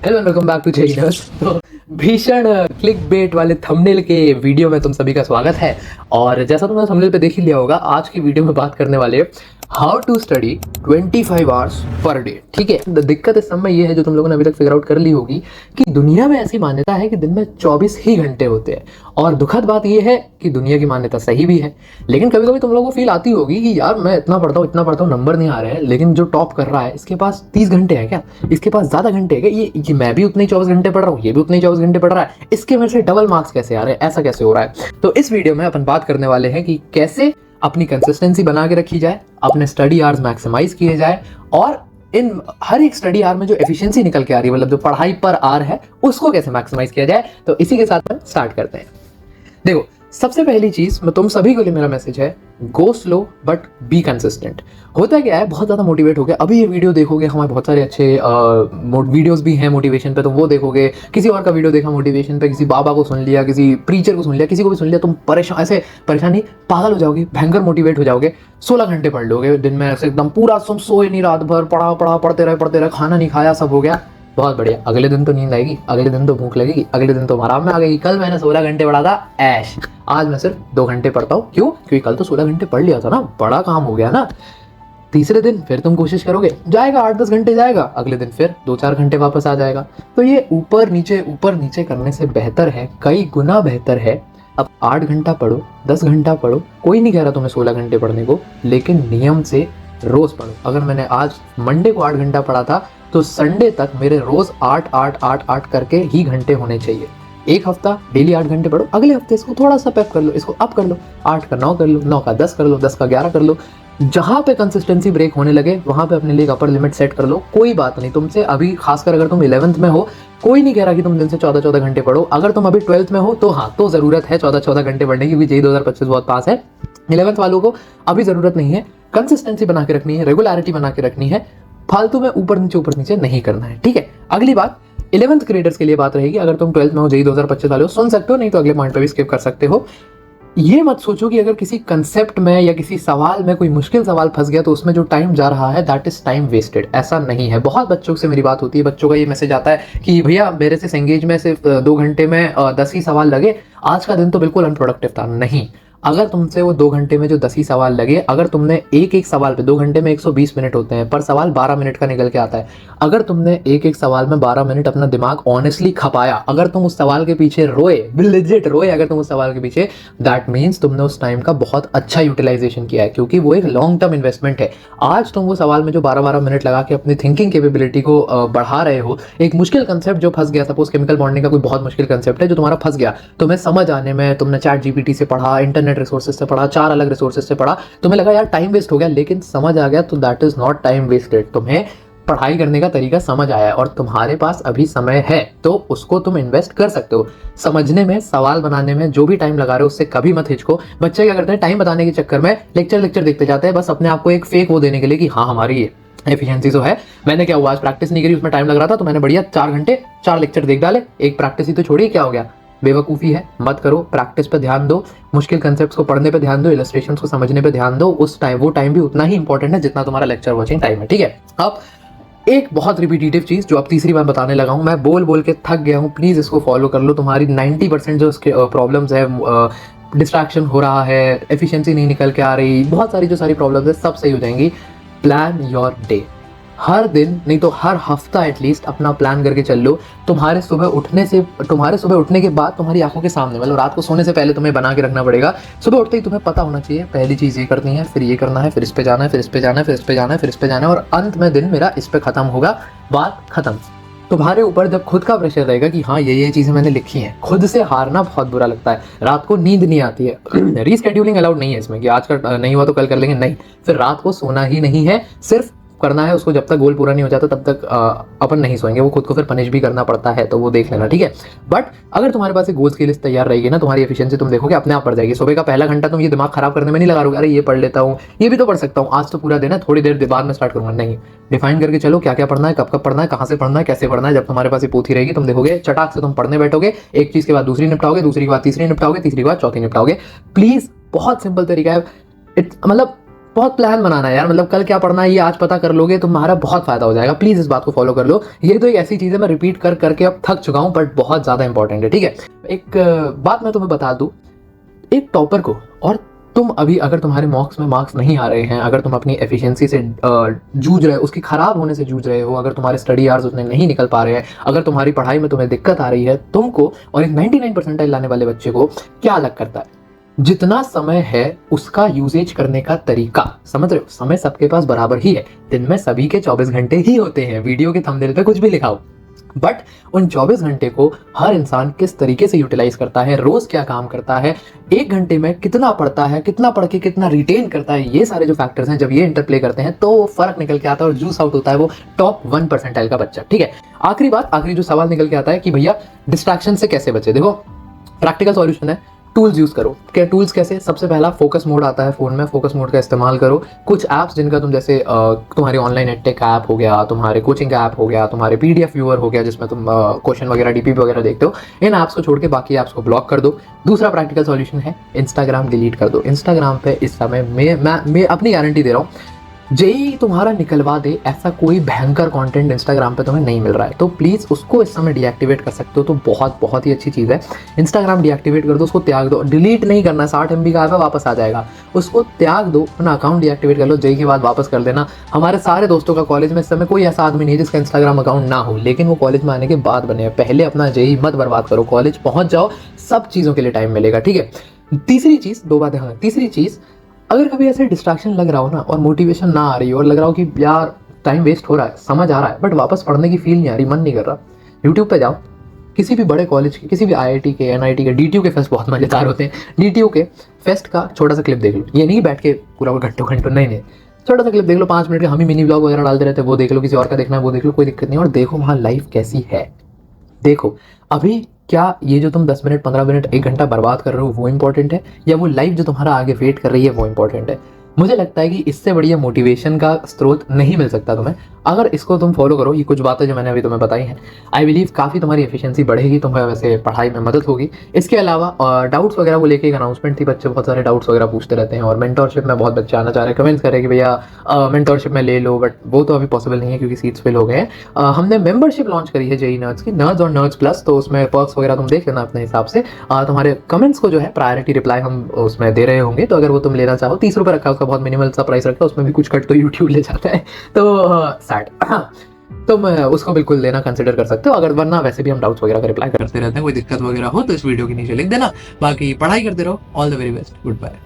Hello welcome back to जेनर्स। तो भीषण क्लिक बेट वाले थंबनेल के वीडियो में तुम सभी का स्वागत है। और जैसा तुमने थंबनेल पे देख ही लिया होगा, आज की वीडियो में बात करने वाले how to study 25 hours per day. ठीक है, दिक्कत इस समय ये है जो तुम लोगों ने अभी तक फिगर आउट कर ली होगी कि दुनिया में ऐसी मान्यता है कि दिन में 24 ही घंटे होते हैं। और दुखद बात यह है कि दुनिया की मान्यता सही भी है, लेकिन कभी कभी तुम लोगों को फील आती होगी कि यार मैं इतना पढ़ता हूँ नंबर नहीं आ रहे हैं, लेकिन जो टॉप कर रहा है इसके पास 30 घंटे हैं क्या, इसके पास ज्यादा घंटे हैं क्या, ये मैं भी उतने 24 घंटे पढ़ रहा हूँ, ये भी उतने 24 घंटे पढ़ रहा है, इसके मेरे से डबल मार्क्स कैसे आ रहे हैं, ऐसा कैसे हो रहा है। तो इस वीडियो में अपन बात करने वाले हैं कि कैसे अपनी कंसिस्टेंसी बना के रखी जाए, अपने स्टडी आवर्स मैक्सिमाइज किए जाए, और इन हर एक स्टडी आवर में जो एफिशिएंसी निकल के आ रही है, मतलब जो पढ़ाई पर आवर है, उसको कैसे मैक्सिमाइज किया जाए। तो इसी के साथ में स्टार्ट करते हैं। देखो, सबसे पहली चीज मैं तुम सभी के लिए मेरा मैसेज है, go slow but be consistent. होता क्या है, बहुत ज्यादा मोटिवेट हो गया, अभी ये वीडियो देखोगे, हमारे बहुत सारे अच्छे वीडियोस भी हैं मोटिवेशन पे, तुम वो देखोगे, किसी और का वीडियो देखा मोटिवेशन पे, किसी बाबा को सुन लिया, किसी प्रीचर को सुन लिया, किसी को भी सुन लिया, तुम परेशान, ऐसे परेशानी पागल हो जाओगे, भयंकर मोटिवेट हो जाओगे, 16 घंटे पढ़ लोगे दिन में, ऐसे एकदम पूरा तुम सोए नहीं, रात भर पढ़ते रहे, खाना नहीं खाया, सब हो गया, बहुत बढ़िया। अगले दिन तो नींद आएगी, अगले दिन तो भूख लगेगी, अगले दिन तो आराम में आ गई। कल मैंने 16 घंटे पढ़ा था, ऐश, आज मैं सिर्फ 2 घंटे पढ़ता हूँ। क्यों? क्योंकि कल तो 16 घंटे पढ़ लिया था ना, बड़ा काम हो गया ना। तीसरे दिन फिर तुम कोशिश करोगे, जाएगा 8-10 घंटे जाएगा, अगले दिन फिर 2-4 घंटे वापस आ जाएगा। तो ये ऊपर नीचे करने से बेहतर है, कई गुना बेहतर है, अब 8 घंटा पढ़ो, 10 घंटा पढ़ो, कोई नहीं कह रहा तुम्हें 16 घंटे पढ़ने को, लेकिन नियम से रोज पढ़ो। अगर मैंने आज मंडे को 8 घंटा पढ़ा था, तो संडे तक मेरे रोज 8 करके ही घंटे होने चाहिए। एक हफ्ता डेली 8 घंटे पढ़ो, अगले हफ्ते इसको थोड़ा सा पेप कर लो, इसको अप कर लो, 8 का 9 कर लो, 9 का 10 कर लो, 10 का 11 कर लो। जहां पे कंसिस्टेंसी ब्रेक होने लगे वहां पे अपने लिए एक अपर लिमिट सेट कर लो। कोई बात नहीं, तुमसे अभी खासकर अगर तुम 11th में हो, कोई नहीं कह रहा कि तुम दिन से 14 घंटे पढ़ो। अगर तुम अभी 12th में हो तो हाँ, तो जरूरत है 14 घंटे पढ़ने की, क्योंकि जेईई 2025 बहुत पास है। 11th वालों को अभी जरूरत नहीं है, कंसिस्टेंसी बना के रखनी है, रेगुलरिटी बना के रखनी है, फालतू में ऊपर नीचे नहीं करना है। ठीक है, अगली बात 11th ग्रेडर्स के लिए बात रहेगी। अगर तुम 12th में हो, जेईई 2025 वाले हो, सुन सकते हो, नहीं तो अगले पॉइंट पे भी स्किप कर सकते हो। ये मत सोचो कि अगर किसी कंसेप्ट में या किसी सवाल में कोई मुश्किल सवाल फंस गया तो उसमें जो टाइम जा रहा है दैट इज टाइम वेस्टेड। ऐसा नहीं है। बहुत बच्चों से मेरी बात होती है, बच्चों का ये मैसेज आता है कि भैया मेरे से एंगेज में सिर्फ 2 घंटे में 10 ही सवाल लगे, आज का दिन तो बिल्कुल अनप्रोडक्टिव था। नहीं, अगर तुमसे वो 2 घंटे में जो 10 ही सवाल लगे, अगर तुमने एक सवाल पे 2 घंटे में 120 मिनट होते हैं, पर सवाल 12 मिनट का निकल के आता है, अगर तुमने एक सवाल में 12 मिनट अपना दिमाग ऑनेस्टली खपाया, अगर तुम उस सवाल के पीछे रोए, लेजिट रोए अगर तुम उस सवाल के पीछे, दैट मीन्स तुमने उस टाइम का बहुत अच्छा यूटिलाइजेशन किया है, क्योंकि वो एक लॉन्ग टर्म इन्वेस्टमेंट है। आज तुम वो सवाल में जो 12 मिनट लगा के अपनी थिंकिंग कैपेबिलिटी को बढ़ा रहे हो, एक मुश्किल कंसेप्ट जो फंस गया, सपोज केमिकल बॉन्डिंग का कोई बहुत मुश्किल कंसेप्ट है जो तुम्हारा फंस गया, तुम्हें समझ आने में तुमने चैट जीपीटी से पढ़ा, इंटरनेट रिसोर्सेज से पढ़ा, 4 अलग रिसोर्सेज से पढ़ा, तुम्हें लगा यार टाइम वेस्ट हो गया, लेकिन समझ आ गया, तो that is not time wasted. तुम्हें पढ़ाई करने का तरीका समझ आया और तुम्हारे पास अभी समय है, तो उसको तुम इन्वेस्ट कर सकते हो। समझने में, सवाल बनाने में जो भी टाइम लगा रहे हो उससे कभी मत हिचको। बच्चे क्या करते हैं, टाइम बताने के चक्कर में लेक्चर देखते जाते हैं, बस अपने आप को एक फेक वो देने के लिए कि हाँ हमारी ये एफिशिएंसी तो है। मैंने क्या हुआ, आज प्रैक्टिस नहीं करी, उसमें टाइम लग रहा था, तो मैंने बढ़िया 4 घंटे 4 लेक्चर देख डाले, एक प्रैक्टिस ही तो छोड़ी, क्या हो गया। बेवकूफ़ी है, मत करो। प्रैक्टिस पे ध्यान दो, मुश्किल कंसेप्ट्स को पढ़ने पे ध्यान दो, इलस्ट्रेशंस को समझने पे ध्यान दो। उस टाइम, वो टाइम भी उतना ही इंपॉर्टेंट है जितना तुम्हारा लेक्चर वॉचिंग टाइम है। ठीक है, अब एक बहुत रिपीटेटिव चीज जो अब तीसरी बार बताने लगा हूं, मैं बोल के थक गया हूं, प्लीज इसको फॉलो कर लो। तुम्हारी 90% जो प्रॉब्लम्स है, डिस्ट्रैक्शन हो रहा है, एफिशिएंसी नहीं निकल के आ रही, बहुत सारी जो सारी प्रॉब्लम्स है, सब सही हो जाएंगी। Plan your day. हर दिन नहीं तो हर हफ्ता एटलीस्ट अपना प्लान करके चल लो। तुम्हारे सुबह उठने के बाद तुम्हारी आंखों के सामने, मतलब रात को सोने से पहले तुम्हें बना के रखना पड़ेगा। सुबह उठते ही तुम्हें पता होना चाहिए, पहली चीज ये करनी है, फिर ये करना है, फिर इस पे जाना है, फिर इस पे जाना है, फिर इस पे जाना है, फिर इस पे जाना है, और अंत में दिन मेरा इस पे खत्म होगा, बात खत्म। तुम्हारे ऊपर जब खुद का प्रेशर रहेगा कि हाँ ये चीजें मैंने लिखी हैं, खुद से हारना बहुत बुरा लगता है। रात को नींद नहीं आती है, रीस्केड्यूलिंग अलाउड नहीं है इसमें कि आज का नहीं हुआ तो कल कर लेंगे, नहीं। फिर रात को सोना ही नहीं है, सिर्फ करना है उसको, जब तक गोल पूरा नहीं हो जाता तब तक अपन नहीं सोएंगे। वो खुद को फिर पनिश भी करना पड़ता है, तो वो देख लेना, ठीक है। बट अगर तुम्हारे पास एक गोल्स की लिस्ट तैयार रहेगी ना, तुम्हारी एफिशिएंसी तुम देखोगे अपने आप बढ़ जाएगी। सुबह का पहला घंटा तुम ये दिमाग खराब करने में नहीं लगा रहोगे, अरे ये पढ़ लेता हूँ, ये भी तो पढ़ सकता हूँ, आज तो पूरा दिन है, थोड़ी देर बाद में स्टार्ट करूंगा। नहीं, डिफाइन करके चलो क्या क्या पढ़ना है, कब कब पढ़ना है, कहाँ से पढ़ना है, कैसे पढ़ना है। जब तुम्हारे पास ये पोथी रहेगी, तुम देखोगे चटाक से तुम पढ़ने बैठोगे, एक चीज के बाद दूसरी निपटाओगे, दूसरी के बाद तीसरी निपटाओगे, तीसरी के बाद चौथी निपटाओगे। प्लीज, बहुत सिंपल तरीका है। मतलब बहुत प्लान बनाना है यार, मतलब कल क्या पढ़ना है ये आज पता कर लोगे तुम्हारा बहुत फायदा हो जाएगा। प्लीज इस बात को फॉलो कर लो। ये तो एक ऐसी चीज है मैं रिपीट कर करके अब थक चुका हूँ, बट बहुत ज्यादा इंपॉर्टेंट है। ठीक है, एक बात मैं तुम्हें बता दूं, एक टॉपर को, और तुम अभी अगर तुम्हारे मॉक्स में मार्क्स नहीं आ रहे हैं, अगर तुम अपनी एफिशिएंसी से जूझ रहे हो, उसकी खराब होने से जूझ रहे हो, अगर तुम्हारे स्टडी आवर्स उतने नहीं निकल पा रहे हैं, अगर तुम्हारी पढ़ाई में तुम्हें दिक्कत आ रही है, तुमको और एक 99 परसेंटाइल लाने वाले बच्चे को क्या अलग करता है? जितना समय है उसका यूजेज करने का तरीका। समझ रहे हो? समय सबके पास बराबर ही है, दिन में सभी के 24 घंटे ही होते हैं, वीडियो के थंबनेल पे कुछ भी लिखा हो, बट उन 24 घंटे को हर इंसान किस तरीके से यूटिलाइज करता है, रोज क्या काम करता है, एक घंटे में कितना पढ़ता है, कितना पढ़ के कितना रिटेन करता है, ये सारे जो फैक्टर्स हैं जब ये इंटरप्ले करते हैं तो फर्क निकल के आता है और जूस आउट होता है वो टॉप 1 परसेंटाइल का बच्चा। ठीक है, आखिरी बात, आखिरी जो सवाल निकल के आता है कि भैया डिस्ट्रैक्शन से कैसे बचे। देखो, प्रैक्टिकल सॉल्यूशन है, टूल्स यूज करो। क्या टूल्स कैसे? सबसे पहला फोकस मोड आता है फोन में, फोकस मोड का इस्तेमाल करो। कुछ ऐप्स जिनका तुम जैसे तुम्हारी ऑनलाइन एडटेक ऐप हो गया, तुम्हारे कोचिंग का ऐप हो गया, तुम्हारे पीडीएफ व्यूअर हो गया जिसमें तुम क्वेश्चन वगैरह डीपीपी वगैरह देखते हो, इन ऐप्स को छोड़ के बाकी ऐप्स को ब्लॉक कर दो। दूसरा प्रैक्टिकल सॉल्यूशन है इंस्टाग्राम डिलीट कर दो। इंस्टाग्राम पे इस समय मैं अपनी गारंटी दे रहा हूँ, जेई तुम्हारा निकलवा दे ऐसा कोई भयंकर कंटेंट इंस्टाग्राम पे तुम्हें नहीं मिल रहा है, तो प्लीज़ उसको इस समय डीएक्टिवेट कर सकते हो तो बहुत बहुत ही अच्छी चीज़ है। इंस्टाग्राम डीएक्टिवेट कर दो, उसको त्याग दो। डिलीट नहीं करना, 60 MB का है वापस आ जाएगा, उसको त्याग दो, अपना अकाउंट डीएक्टिवेट कर लो, जेई के बाद वापस कर देना। हमारे सारे दोस्तों का कॉलेज में इस समय कोई ऐसा आदमी नहीं है जिसका इंस्टाग्राम अकाउंट ना हो, लेकिन वो कॉलेज में आने के बाद बने। पहले अपना जेई मत बर्बाद करो, कॉलेज पहुंच जाओ, सब चीज़ों के लिए टाइम मिलेगा। ठीक है, तीसरी चीज़, 2 बातें हाँ। तीसरी चीज़, अगर कभी ऐसे डिस्ट्रैक्शन लग रहा हो ना और मोटिवेशन ना आ रही हो और लग रहा हो कि यार टाइम वेस्ट हो रहा है, समझ आ रहा है बट वापस पढ़ने की फील नहीं आ रही, मन नहीं कर रहा, यूट्यूब पे जाओ, किसी भी बड़े कॉलेज के, किसी भी आईआईटी के, एनआईटी के, डीटीयू के फेस्ट बहुत मजेदार होते हैं, डीटीयू के फेस्ट का छोटा सा क्लिप देख लो। ये नहीं बैठ के पूरा घंटों घंटों, नहीं, छोटा सा क्लिप देख लो, 5 मिनट के, हम ही मिनी ब्लॉग वगैरह डालते रहते हैं, वो देख लो। किसी और का देखना है वो देख लो, कोई दिक्कत नहीं। और देखो वहाँ लाइफ कैसी है, देखो अभी क्या ये जो तुम 10 मिनट 15 मिनट 1 घंटा बर्बाद कर रहे हो वो इंपॉर्टेंट है, या वो लाइफ जो तुम्हारा आगे वेट कर रही है वो इंपॉर्टेंट है? मुझे लगता है कि इससे बढ़िया मोटिवेशन का स्रोत नहीं मिल सकता तुम्हें। अगर इसको तुम फॉलो करो, ये कुछ बातें जो मैंने अभी तुम्हें बताई हैं, आई बिलीव काफ़ी तुम्हारी एफिशिएंसी बढ़ेगी, तुम्हें वैसे पढ़ाई में मदद होगी। इसके अलावा डाउट्स वगैरह को लेकर एक अनाउंसमेंट थी, बच्चे बहुत सारे डाउट्स वगैरह पूछते रहते हैं और मेंटोरशिप में बहुत बच्चे आना चाह रहे हैं, कमेंट्स कर रहे हैं कि भैया मेंटोरशिप में ले लो, बट वो तो अभी पॉसिबल नहीं है क्योंकि सीट्स फिल हो गए हैं। हमने मेंबरशिप लॉन्च करी है जेई नर्ड्स की, नर्ड्स और नर्ड्स प्लस, तो उसमें पर्क्स वगैरह तुम देख लेना अपने हिसाब से। तुम्हारे कमेंट्स को जो है प्रायोरिटी रिप्लाई हम उसमें दे रहे होंगे, तो अगर वो तुम लेना चाहो, 30 रुपये रखा है उसका, बहुत मिनिमल सा प्राइस रखा है, उसमें भी कुछ कट तो यूट्यूब ले जाता है, तो सैड। तुम उसको बिल्कुल लेना कंसिडर कर सकते हो। अगर वरना वैसे भी हम डाउट्स वगैरह का रिप्लाई करते रहते हैं, कोई दिक्कत वगैरह हो तो इस वीडियो के नीचे लिख देना। बाकी पढ़ाई करते रहो, all the very best, good bye.